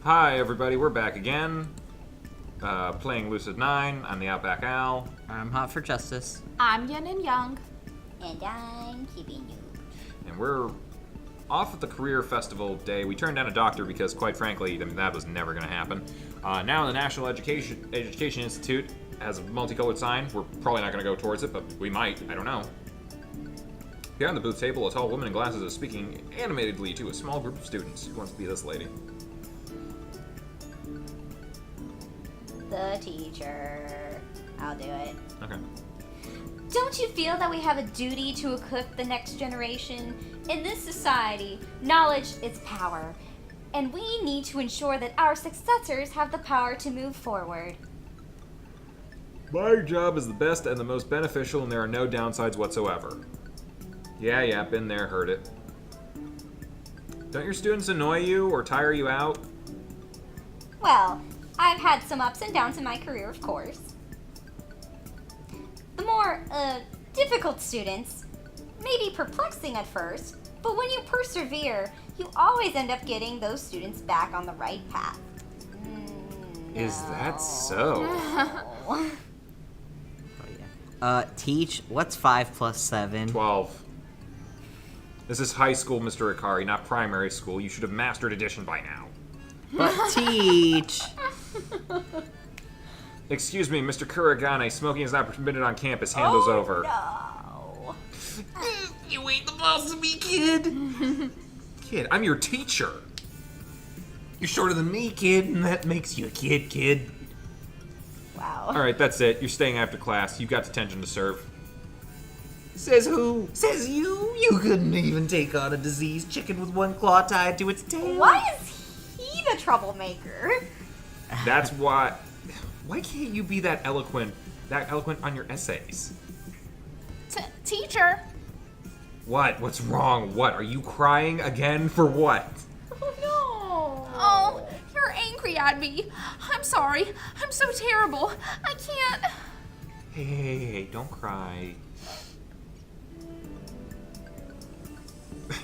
Hi everybody, we're back again. Playing Lucid9. I'm TheOutbackAl. I'm Hot for Justice. I'm Yin&Jung. And I'm keeping you. And we're off at the career festival day. We turned down a doctor because, quite frankly, that was never going to happen. Now the National Education Institute has a multicolored sign. We're probably not going to go towards it, but we might. I don't know. Behind the booth table, a tall woman in glasses is speaking animatedly to a small group of students. Who wants to be this lady? The teacher. I'll do it. Okay. Don't you feel that we have a duty to equip the next generation? In this society, knowledge is power, and we need to ensure that our successors have the power to move forward. My job is the best and the most beneficial, and there are no downsides whatsoever. Yeah, been there, heard it. Don't your students annoy you or tire you out? Well, I've had some ups and downs in my career, of course. The more, difficult students may be perplexing at first, but when you persevere, you always end up getting those students back on the right path. Is that so? Oh, yeah. Teach, what's 5 plus 7? 12. This is high school, Mr. Ikari, not primary school. You should have mastered addition by now. But teach! Excuse me, Mr. Kuragane, smoking is not permitted on campus. Hand those over. No. You ain't the boss of me, kid. Kid, I'm your teacher. You're shorter than me, kid, and that makes you a kid. Wow. Alright, that's it. You're staying after class. You've got detention to serve. Says who? Says you? You couldn't even take on a diseased chicken with one claw tied to its tail. Why is he the troublemaker? That's why... Why can't you be that eloquent on your essays? Teacher. What? What's wrong? What? Are you crying again? For what? Oh no. Oh, you're angry at me. I'm sorry. I'm so terrible. I can't. Hey, don't cry.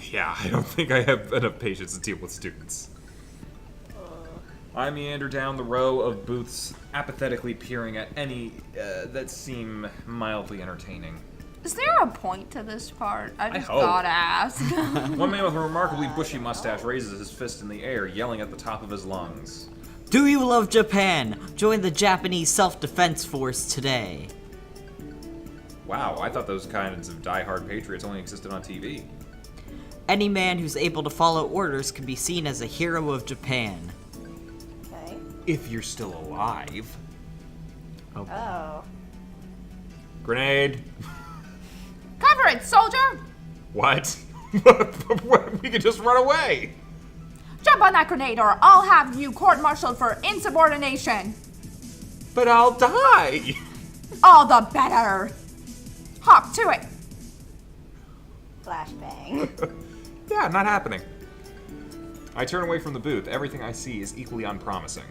Yeah, I don't think I have enough patience to deal with students. I meander down the row of booths, apathetically peering at any that seem mildly entertaining. Is there a point to this part? I just hope. gotta ask. One man with a remarkably bushy mustache raises his fist in the air, yelling at the top of his lungs. Do you love Japan? Join the Japanese Self-Defense Force today. Wow, I thought those kinds of die-hard patriots only existed on TV. Any man who's able to follow orders can be seen as a hero of Japan. Okay. If you're still alive. Oh. Grenade. Cover it, soldier. What? We could just run away. Jump on that grenade or I'll have you court-martialed for insubordination. But I'll die. All the better. Hop to it. Flashbang. Yeah, not happening. I turn away from the booth. Everything I see is equally unpromising.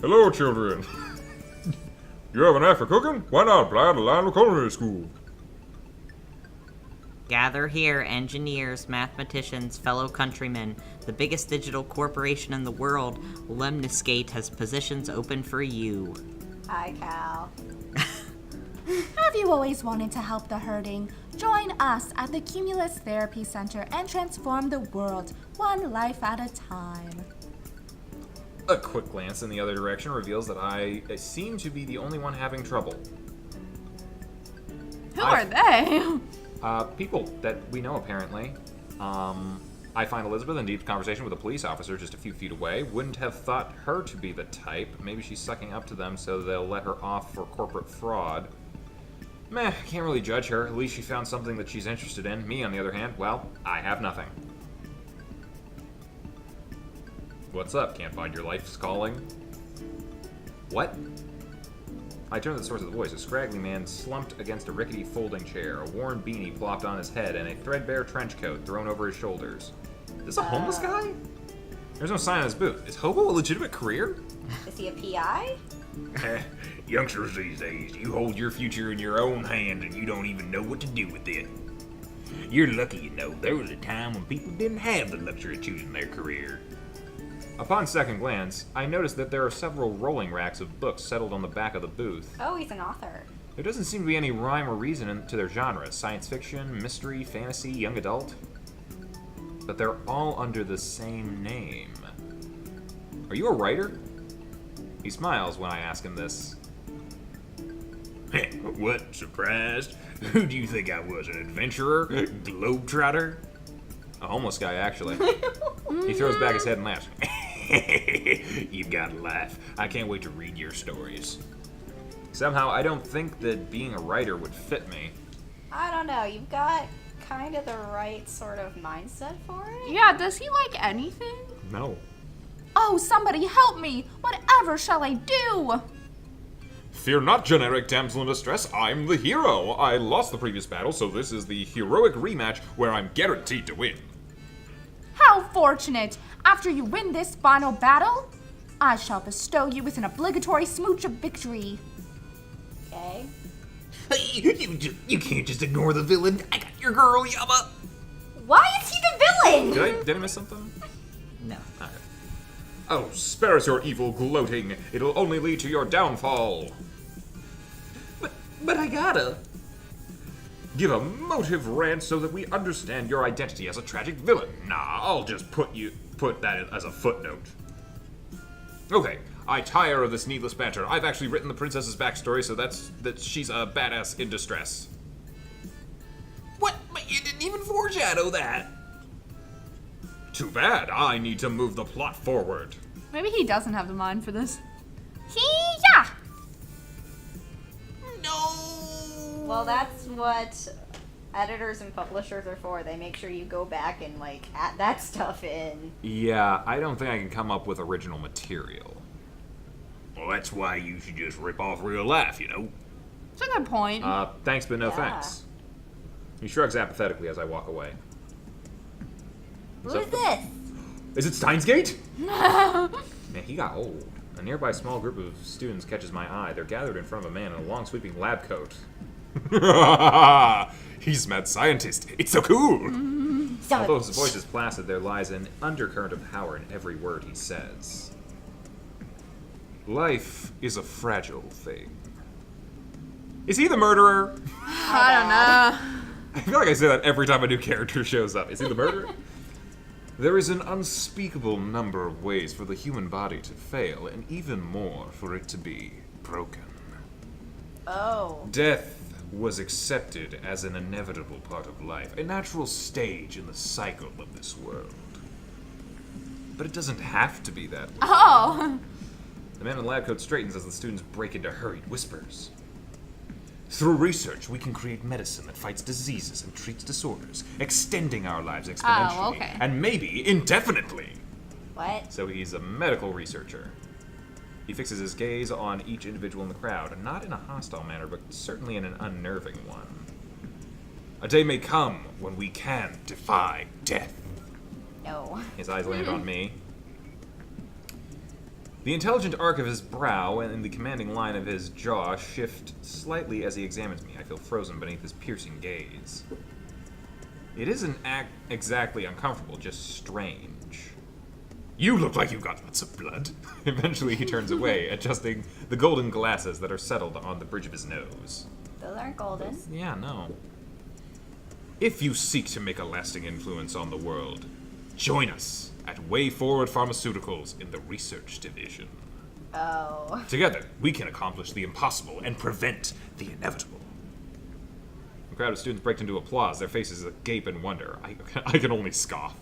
Hello, children. You have an eye for cooking? Why not apply to Lionel Culinary School? Gather here, engineers, mathematicians, fellow countrymen. The biggest digital corporation in the world, Lemniscate, has positions open for you. Hi, Cal. Have you always wanted to help the hurting? Join us at the Cumulus Therapy Center and transform the world, one life at a time. A quick glance in the other direction reveals that I seem to be the only one having trouble. Who are they? People that we know, apparently. I find Elizabeth in deep conversation with a police officer just a few feet away. Wouldn't have thought her to be the type. Maybe she's sucking up to them so they'll let her off for corporate fraud. Meh, can't really judge her. At least she found something that she's interested in. Me, on the other hand, well, I have nothing. What's up? Can't find your life's calling? What? I turn to the source of the voice. A scraggly man slumped against a rickety folding chair, a worn beanie plopped on his head, and a threadbare trench coat thrown over his shoulders. Is this a homeless guy? There's no sign on his booth. Is hobo a legitimate career? Is he a PI? Youngsters these days, you hold your future in your own hand and you don't even know what to do with it. You're lucky, you know. There was a time when people didn't have the luxury of choosing their career. Upon second glance, I noticed that there are several rolling racks of books settled on the back of the booth. Oh, he's an author. There doesn't seem to be any rhyme or reason to their genres. Science fiction, mystery, fantasy, young adult. But they're all under the same name. Are you a writer? He smiles when I ask him this. What? Surprised? Who do you think I was, an adventurer? Globetrotter? A homeless guy, actually. He throws back his head and laughs. You've got a laugh. I can't wait to read your stories. Somehow, I don't think that being a writer would fit me. I don't know. You've got kind of the right sort of mindset for it. Yeah, does he like anything? No. Oh, somebody help me! Whatever shall I do? Fear not, generic damsel in distress. I'm the hero. I lost the previous battle, so this is the heroic rematch where I'm guaranteed to win. How fortunate! After you win this final battle, I shall bestow you with an obligatory smooch of victory. Okay. You can't just ignore the villain. I got your girl, Yama. Why is he the villain? Did I miss something? No. Okay. Oh, spare us your evil gloating. It'll only lead to your downfall. But I gotta. Give a motive rant so that we understand your identity as a tragic villain. Nah, I'll just put that as a footnote. Okay, I tire of this needless banter. I've actually written the princess's backstory, so that she's a badass in distress. What? But you didn't even foreshadow that. Too bad. I need to move the plot forward. Maybe he doesn't have the mind for this. Hee-yah! No. Well, that's what editors and publishers are for. They make sure you go back and, add that stuff in. Yeah, I don't think I can come up with original material. Well, that's why you should just rip off real life, you know? It's a good point. Thanks, but no Yeah. thanks. He shrugs apathetically as I walk away. Who is this? Is it Steins Gate? Man, he got old. A nearby small group of students catches my eye. They're gathered in front of a man in a long, sweeping lab coat. He's mad scientist. It's so cool. Although his voice is placid, there lies an undercurrent of power in every word he says. Life is a fragile thing. Is he the murderer? I don't know. I feel like I say that every time a new character shows up. Is he the murderer? There is an unspeakable number of ways for the human body to fail, and even more for it to be broken. Oh. Death was accepted as an inevitable part of life, a natural stage in the cycle of this world. But it doesn't have to be that way. Oh. The man in the lab coat straightens as the students break into hurried whispers. Through research, we can create medicine that fights diseases and treats disorders, extending our lives exponentially, Oh, okay. and maybe indefinitely. What? So he's a medical researcher. He fixes his gaze on each individual in the crowd, and not in a hostile manner, but certainly in an unnerving one. A day may come when we can defy death. No. His eyes land on me. The intelligent arc of his brow and the commanding line of his jaw shift slightly as he examines me. I feel frozen beneath his piercing gaze. It isn't exactly uncomfortable, just strange. You look like you've got lots of blood. Eventually he turns away, adjusting the golden glasses that are settled on the bridge of his nose. Those aren't golden. Yeah, no. If you seek to make a lasting influence on the world, join us at Way Forward Pharmaceuticals in the research division. Oh. Together, we can accomplish the impossible and prevent the inevitable. The crowd of students break into applause, their faces agape in wonder. I can only scoff.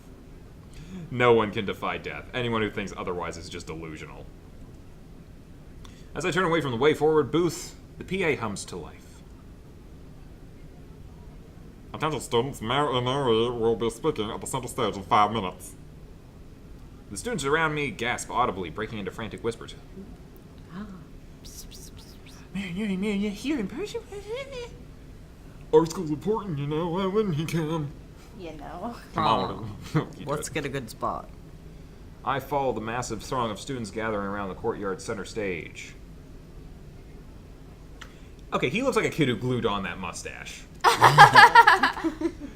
No one can defy death. Anyone who thinks otherwise is just delusional. As I turn away from the Way Forward booth, the PA hums to life. Attention students, Mary and Mary will be speaking at the center stage in 5 minutes. The students around me gasp audibly, breaking into frantic whispers. Mary, you're here in person? Our school's important, you know. Why wouldn't he come? You know. Come on. Let's get a good spot. I follow the massive throng of students gathering around the courtyard center stage. Okay, he looks like a kid who glued on that mustache.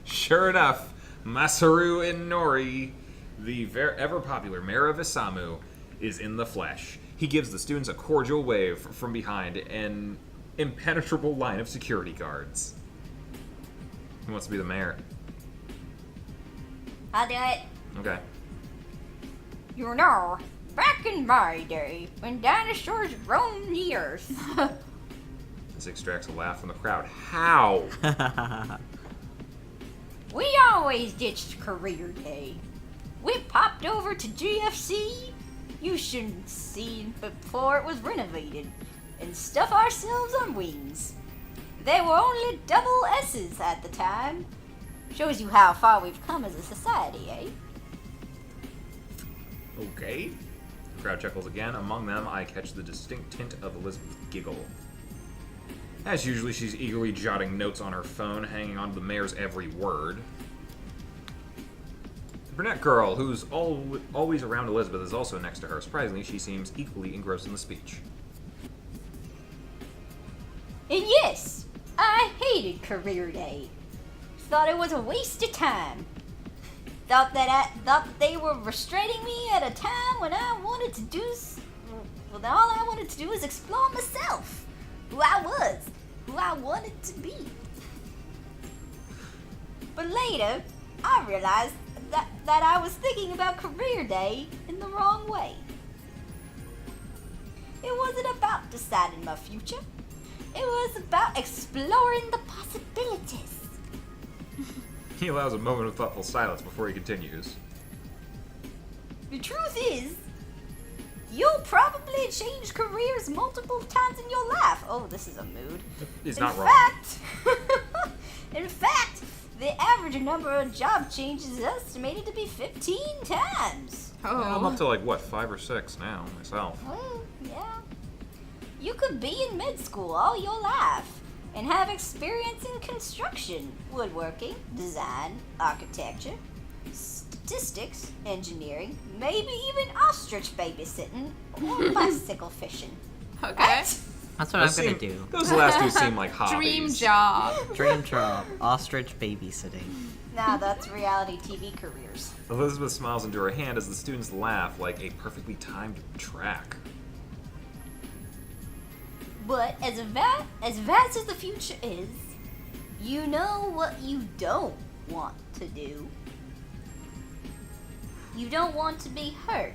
Sure enough, Masaru Inori, the ever-popular mayor of Isamu, is in the flesh. He gives the students a cordial wave from behind an impenetrable line of security guards. Who wants to be the mayor? I'll do it. Okay. You know, back in my day, when dinosaurs roamed the earth. This extracts a laugh from the crowd. How? We always ditched career day. We popped over to GFC. You shouldn't have seen before it was renovated. And stuff ourselves on wings. They were only double S's at the time. Shows you how far we've come as a society, eh? Okay. The crowd chuckles again. Among them, I catch the distinct tint of Elizabeth's giggle. As usually, she's eagerly jotting notes on her phone, hanging on to the mayor's every word. The brunette girl, who's always around Elizabeth, is also next to her. Surprisingly, she seems equally engrossed in the speech. And yes, I hated career day. Thought it was a waste of time. Thought that they were restraining me at a time when I wanted to do. Well, all I wanted to do was explore myself, who I was, who I wanted to be. But later, I realized that I was thinking about career day in the wrong way. It wasn't about deciding my future. It was about exploring the possibilities. He allows a moment of thoughtful silence before he continues. The truth is, you'll probably change careers multiple times in your life. Oh, this is a mood. He's not wrong. In fact, the average number of job changes is estimated to be 15 times. I'm up to like, what, 5 or 6 now, myself. Well, yeah. You could be in med school all your life and have experience in construction, woodworking, design, architecture, statistics, engineering, maybe even ostrich babysitting or bicycle fishing. Okay. That's what I'm gonna do. Those last two seem like hobbies. Dream job. Dream job, ostrich babysitting. Now that's reality TV careers. Elizabeth smiles into her hand as the students laugh like a perfectly timed track. But as vast as the future is, you know what you don't want to do. You don't want to be hurt.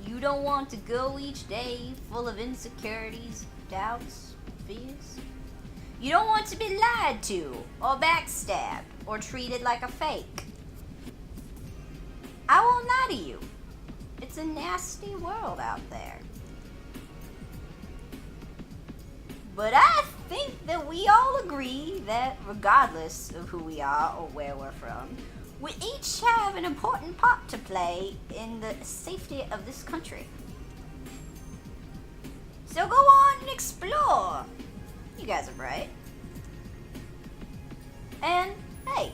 You don't want to go each day full of insecurities, doubts, fears. You don't want to be lied to, or backstabbed, or treated like a fake. I won't lie to you. It's a nasty world out there. But I think that we all agree that regardless of who we are or where we're from, we each have an important part to play in the safety of this country. So go on and explore. You guys are right. And hey,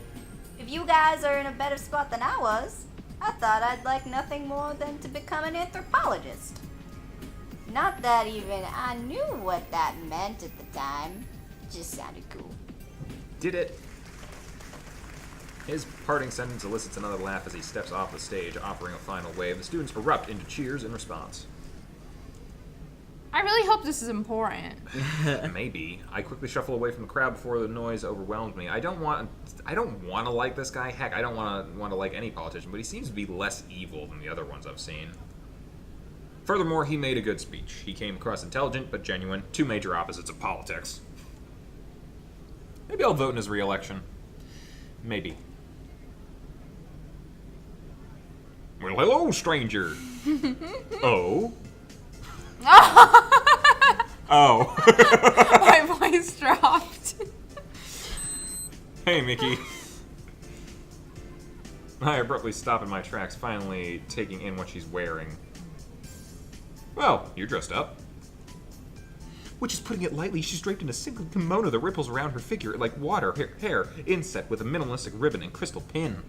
if you guys are in a better spot than I was, I thought I'd like nothing more than to become an anthropologist. Not that even I knew what that meant at the time. It just sounded cool. Did it? His parting sentence elicits another laugh as he steps off the stage, offering a final wave. The students erupt into cheers in response. I really hope this is important. Maybe. I quickly shuffle away from the crowd before the noise overwhelms me. I don't want to like this guy. Heck, I don't want to like any politician, but he seems to be less evil than the other ones I've seen. Furthermore, he made a good speech. He came across intelligent but genuine, two major opposites of politics. Maybe I'll vote in his re-election. Maybe. Well, hello, stranger. Oh. Oh. My voice dropped. Hey, Mickey. I abruptly stop in my tracks, finally taking in what she's wearing. Well, you're dressed up. Which is putting it lightly, she's draped in a single kimono that ripples around her figure like water, her hair inset with a minimalistic ribbon and crystal pin.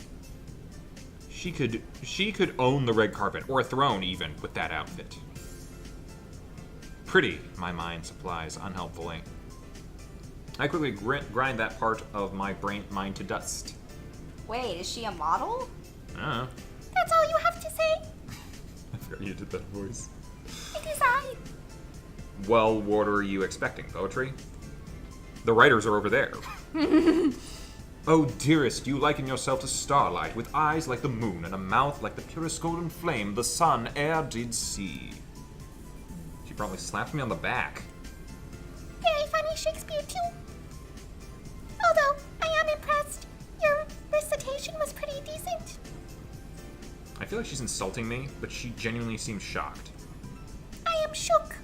She could own the red carpet, or a throne even, with that outfit. Pretty, my mind supplies unhelpfully. I quickly grind that part of my mind to dust. Wait, is she a model? I don't know. That's all you have to say? I forgot you did that voice. It is I. Well, what are you expecting? Poetry? The writers are over there. Oh, dearest, you liken yourself to starlight, with eyes like the moon and a mouth like the purest golden flame the sun e'er did see. She probably slapped me on the back. Very funny Shakespeare, too. Although, I am impressed. Your recitation was pretty decent. I feel like she's insulting me, but she genuinely seems shocked. I am shook.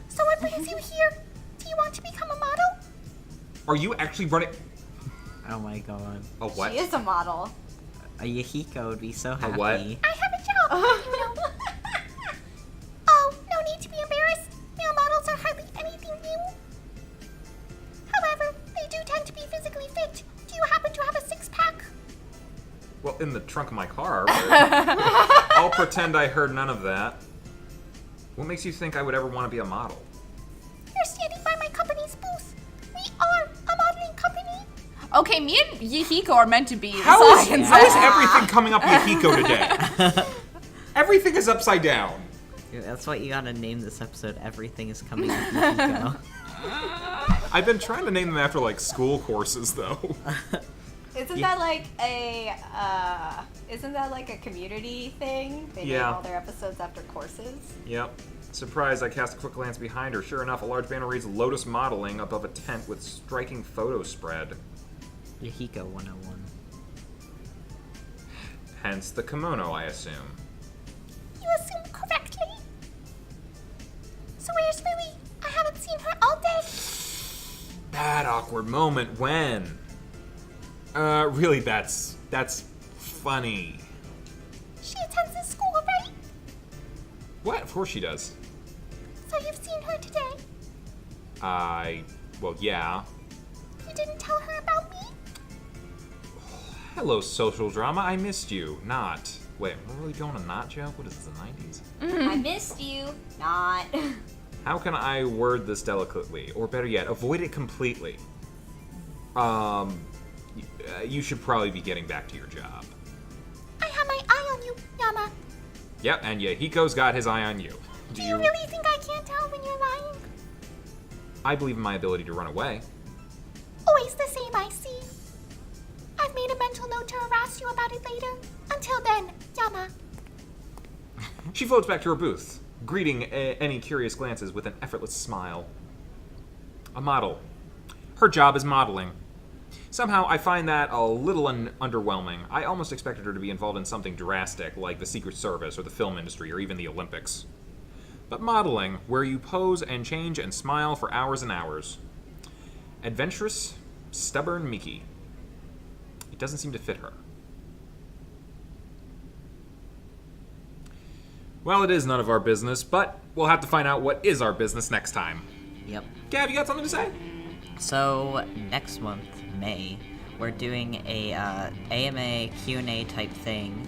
So what brings you here? Do you want to become a model? Are you actually running... Oh my god. A what? She is a model. A Yahiko would be so happy. what? I have a job, you know. Oh, no need to be embarrassed. Male models are hardly anything new. However, they do tend to be physically fit. Do you happen to have a six-pack? Well, in the trunk of my car, but I'll pretend I heard none of that. What makes you think I would ever want to be a model? You're standing by my company's booth. We are a modeling company. Okay, me and Yahiko are meant to be. That's How all I is, can how say. is everything coming up Yahiko today? Everything is upside down. Yeah, that's what you gotta name this episode. Everything is coming up Yahiko. I've been trying to name them after, like, school courses, though. Isn't that like a community thing? They Yeah. name all their episodes after courses. Yep. Surprised, I cast a quick glance behind her. Sure enough, a large banner reads Lotus Modeling above a tent with striking photo spread. Yahiko 101. Hence the kimono, I assume. You assume correctly. So where's Lily? I haven't seen her all day. That awkward moment when? Really, that's funny. She attends this school, right? What? Of course she does. So you've seen her today. Well, yeah. You didn't tell her about me? Hello, social drama. I missed you. Not. Wait, we're really doing a not joke? What is this, the 90s? I missed you. Not. How can I word this delicately? Or better yet, avoid it completely? You should probably be getting back to your job. I have my eye on you, Yama. Yep, and Yahiko's got his eye on you. Do you really think I can't tell when you're lying? I believe in my ability to run away. Always the same, I see. I've made a mental note to harass you about it later. Until then, Yama. She floats back to her booth, greeting any curious glances with an effortless smile. A model. Her job is modeling. Somehow, I find that a little underwhelming. I almost expected her to be involved in something drastic, like the Secret Service or the film industry or even the Olympics. But modeling, where you pose and change and smile for hours and hours. Adventurous, stubborn Miki. It doesn't seem to fit her. Well, it is none of our business, but we'll have to find out what is our business next time. Yep. Gav, you got something to say? So, next month, May, we're doing a AMA Q&A type thing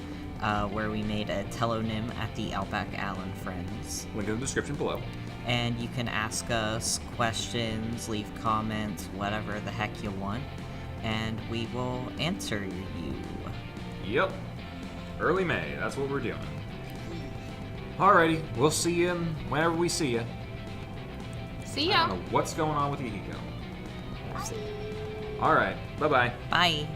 where we made a telonym at the OutbackAl and Friends. Link in the description below. And you can ask us questions, leave comments, whatever the heck you want, and we will answer you. Yep. Early May, that's what we're doing. Alrighty, we'll see you whenever we see you. See I ya. don't know what's going on with Yahiko. Alright, bye-bye. Bye.